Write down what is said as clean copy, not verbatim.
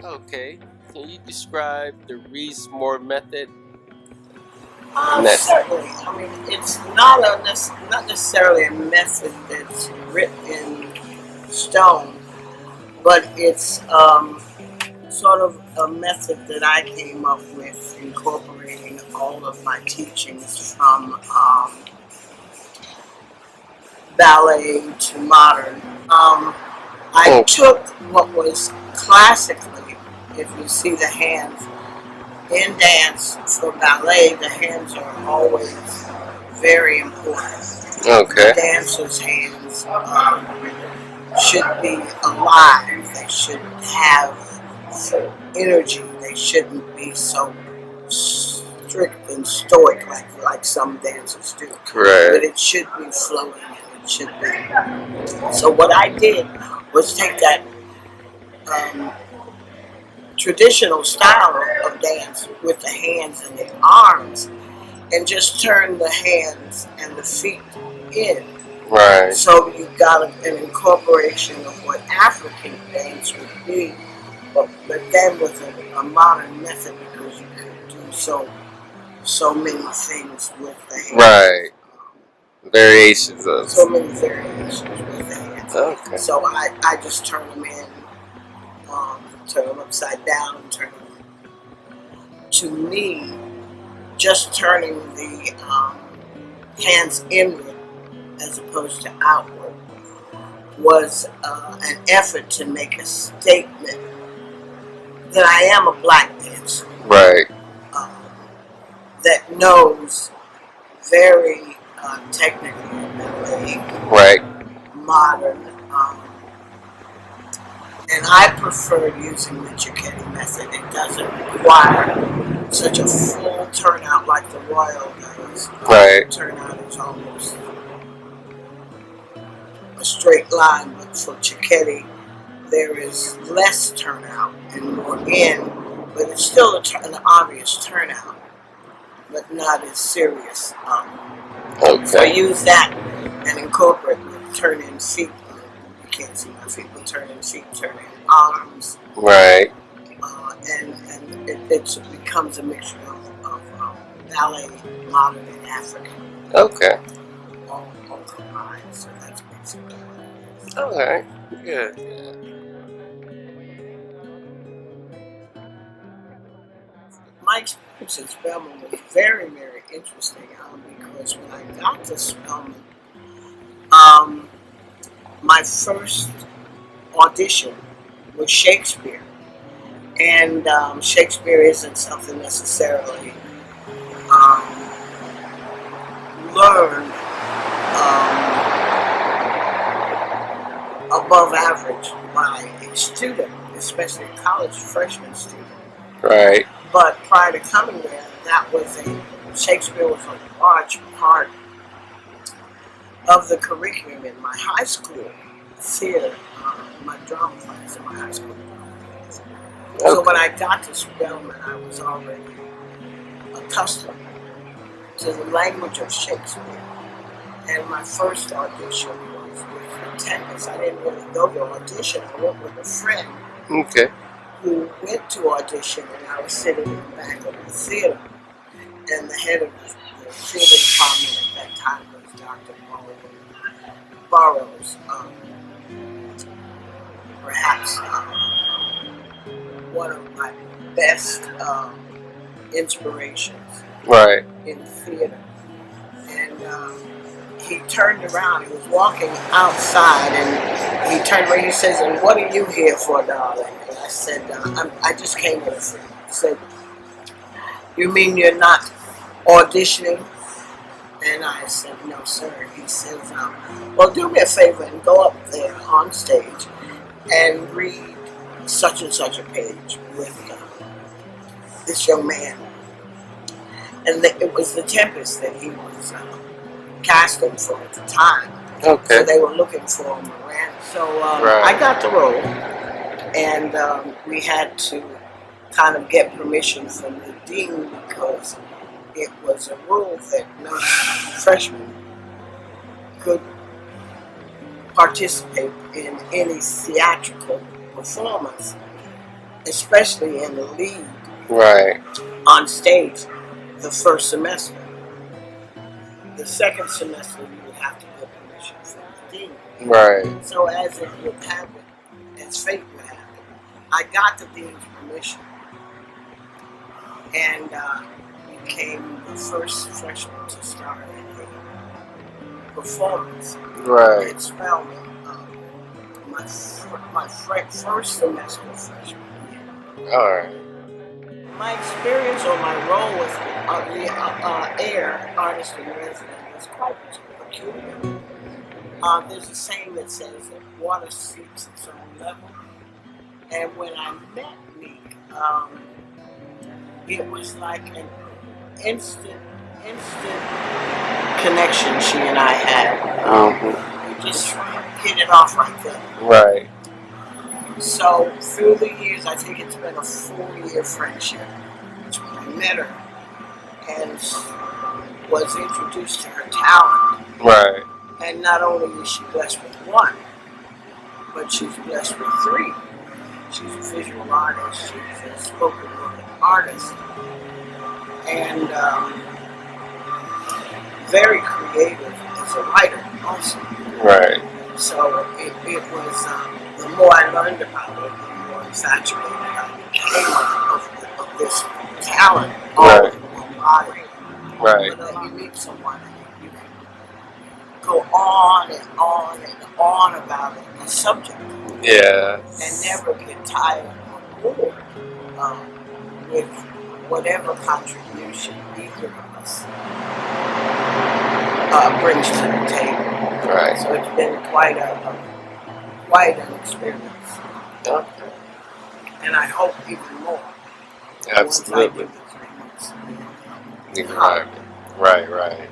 Okay. Can you describe the Reeves Method? Certainly. I mean, it's not necessarily a method that's written in stone, but it's sort of a method that I came up with, incorporating all of my teachings from ballet to modern. I took what was classically, if you see the hands in dance for ballet, the hands are always very important. Okay. The dancer's hands should be alive. They should have energy. They shouldn't be so strict and stoic like some dancers do. Right. But it should be flowing. It should be. So what I did was take that traditional style of dance with the hands and the arms and just turn the hands and the feet in. Right. So you got an incorporation of what African dance would be, but then with a modern method, because you could do so many things with the hands. Right. Variations of. So many variations with the hands. Okay. So I just turn them in, turn them upside down, turn them. To me, just turning the hands inward as opposed to outward was an effort to make a statement that I am a black dancer. Right. That knows very technically ballet, right, modern, and I prefer using the Cicchetti method. It doesn't require such a full turnout like the Royal does. Right. The turnout is almost a straight line, but for Cicchetti, there is less turnout and more in, but it's still an obvious turnout, but not as serious. Okay. So I use that and incorporate with turn-in feet. You can't see my feet, but turn-in feet, turn-in arms. Right. And it becomes a mixture of ballet, modern, and African. Okay. All combined, so that's basically what it is. All right. Good. My experience at Spelman was very, very interesting because when I got to Spelman, my first audition was Shakespeare. And Shakespeare isn't something necessarily learned above average by a student, especially a college freshman student. Right. But prior to coming there, Shakespeare was a large part of the curriculum in my high school theater, my drama class in my high school drama class. Okay. So when I got to Spelman, I was already accustomed to the language of Shakespeare. And my first audition was with the Tempest. I didn't really go to audition. I went with a friend. Okay. Who went to audition, and I was sitting in the back of the theater. And the head of the theater department at that time was Dr. Burroughs. Perhaps one of my best inspirations right. in theater. And he turned around, he was walking outside, and he turned around, he says, "And what are you here for, darling?" And I said, I just came with a friend. He said, "You mean you're not auditioning?" And I said, "No, sir." He says, "Well, do me a favor and go up there on stage and read such and such a page with this young man." And it was the Tempest that he was casting for at the time. Okay. So they were looking for him around. So right. I got the role, and we had to kind of get permission from the dean because it was a rule that no freshman could participate in any theatrical performance especially in the lead Right. on stage the first semester. The second semester, you would have to get permission from the dean. Right. So as it would happen, as fate would happen, I got the dean's permission and became the first freshman to start in a performance Right. at Spelman. My first semester freshman year. All right. My experience or my role with the air artist in residence was quite peculiar. There's a saying that says that water seeks its own level. And when I met Meek, it was like an instant connection she and I had. We just hit it off right there. Right. So through the years, I think it's been a 4-year friendship. I met her and was introduced to her talent. Right. And not only is she blessed with one, but she's blessed with 3. She's a visual artist, she's a spoken word artist, and very creative as a writer also. Right. So it was, the more I learned about it, the more infatuated I became of this talent all in one body. Right. But you meet someone and you can go on and on and on about it, a subject. Yeah. And never get tired or bored with whatever contribution either of us brings to the table. Right. So it's been quite an experience. Okay. And I hope even more. Absolutely. Once I do the 3 months. Right. Right. Right.